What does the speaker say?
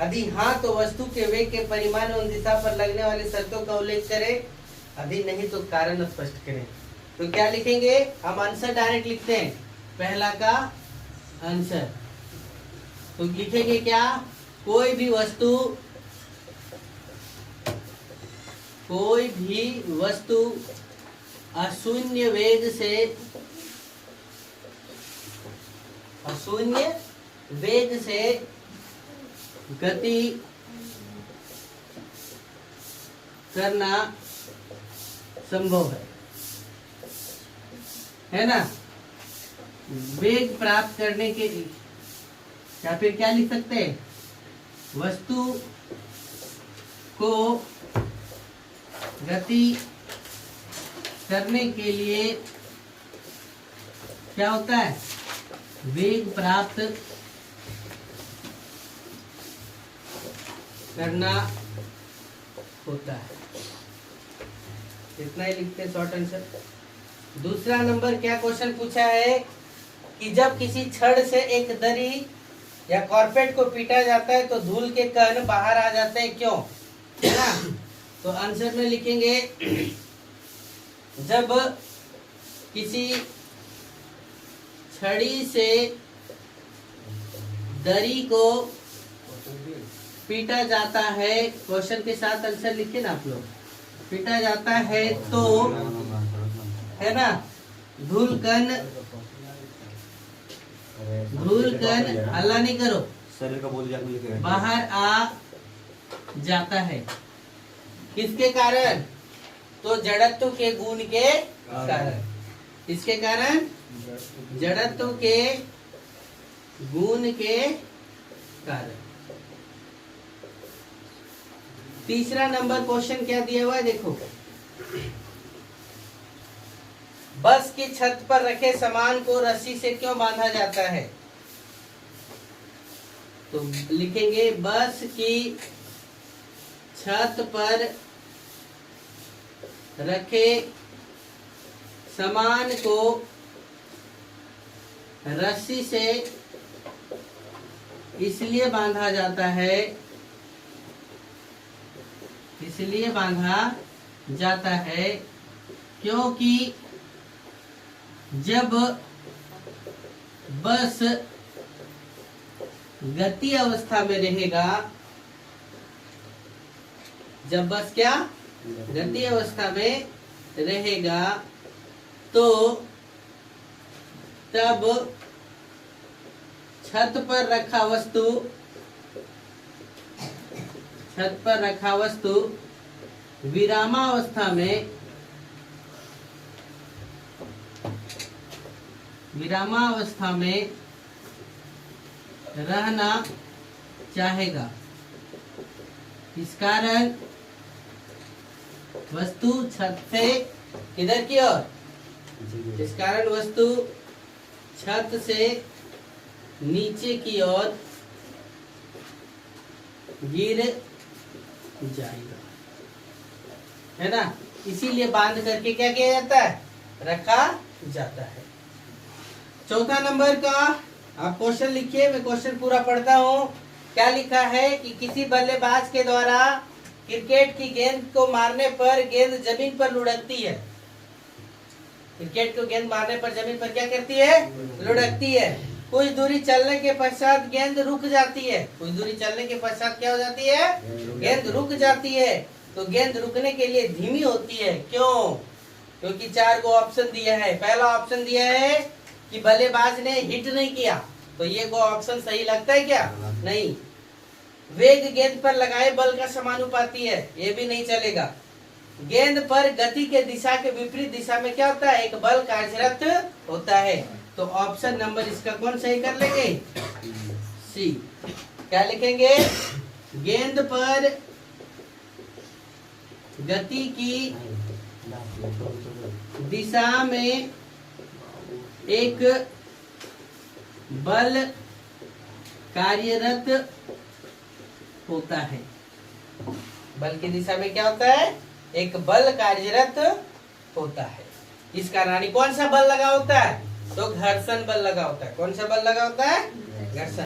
यदि हाँ तो वस्तु के वेग के परिमाण एवं दिशा पर लगने वाली शर्तों का उल्लेख करें, यदि नहीं तो कारण स्पष्ट करें। तो क्या लिखेंगे, हम आंसर डायरेक्ट लिखते हैं, पहला का आंसर। तो लिखेंगे क्या, कोई भी वस्तु अशून्य वेग से गति करना संभव है ना। वेग प्राप्त करने के, या फिर क्या लिख सकते हैं, वस्तु को गति करने के लिए क्या होता है, वेग प्राप्त करना होता है। इतना ही लिखते हैं शॉर्ट आंसर। दूसरा नंबर क्या क्वेश्चन पूछा है कि जब किसी छड़ से एक दरी या कारपेट को पीटा जाता है तो धूल के कण बाहर आ जाते हैं, क्यों, है ना। तो आंसर में लिखेंगे, जब किसी छड़ी से दरी को पीटा जाता है, क्वेश्चन के साथ आंसर लिखिए ना आप लोग, पीटा जाता है तो, है ना, धूल कण हल्ला नहीं करो, शरीर का बोल बाहर आ जाता है। किसके कारण, तो जड़त्व के गुण के कारण। किसके कारण, जड़त्व के गुण के कारण। तीसरा नंबर क्वेश्चन क्या दिया हुआ है, देखो, बस की छत पर रखे सामान को रस्सी से क्यों बांधा जाता है। तो लिखेंगे, बस की छत पर रखे सामान को रस्सी से इसलिए बांधा जाता है, क्योंकि जब बस गति अवस्था में रहेगा, जब बस क्या गति अवस्था में रहेगा तो तब छत पर रखा वस्तु विरामावस्था में रहना चाहेगा। इस कारण वस्तु छत से किधर की ओर, इस कारण वस्तु छत से नीचे की ओर गिर जाएगा, है ना। इसीलिए बांध करके क्या किया जाता है, रखा जाता है। चौथा नंबर का आप क्वेश्चन लिखिए, मैं क्वेश्चन पूरा पढ़ता हूँ। क्या लिखा है कि किसी बल्लेबाज के द्वारा क्रिकेट की गेंद को मारने पर गेंद जमीन पर लुढ़कती है। क्रिकेट को गेंद मारने पर जमीन पर क्या करती है, लुढ़कती है। कुछ दूरी चलने के पश्चात गेंद रुक जाती है। कुछ दूरी चलने के पश्चात क्या हो जाती है, गेंद रुक जाती है। तो गेंद रुकने के लिए धीमी होती है, क्यों, क्योंकि 4 को ऑप्शन दिया है। पहला ऑप्शन दिया है कि बल्लेबाज ने हिट नहीं किया, तो ये को ऑप्शन सही लगता है क्या, नहीं। वेग गेंद पर लगाए बल का समानुपाती है, ये भी नहीं चलेगा। गेंद पर गति के दिशा के विपरीत दिशा में क्या होता है, एक बल कार्यरत होता है। तो ऑप्शन नंबर इसका कौन सही कर लेंगे, सी। क्या लिखेंगे, गेंद पर गति की दिशा में एक बल कार्यरत होता है। बल की दिशा में क्या होता है, एक बल कार्यरत होता है। इस कारण कौन सा बल लगा होता है, तो घर्षण बल लगा होता है। कौन सा बल लगा होता है, घर्षण।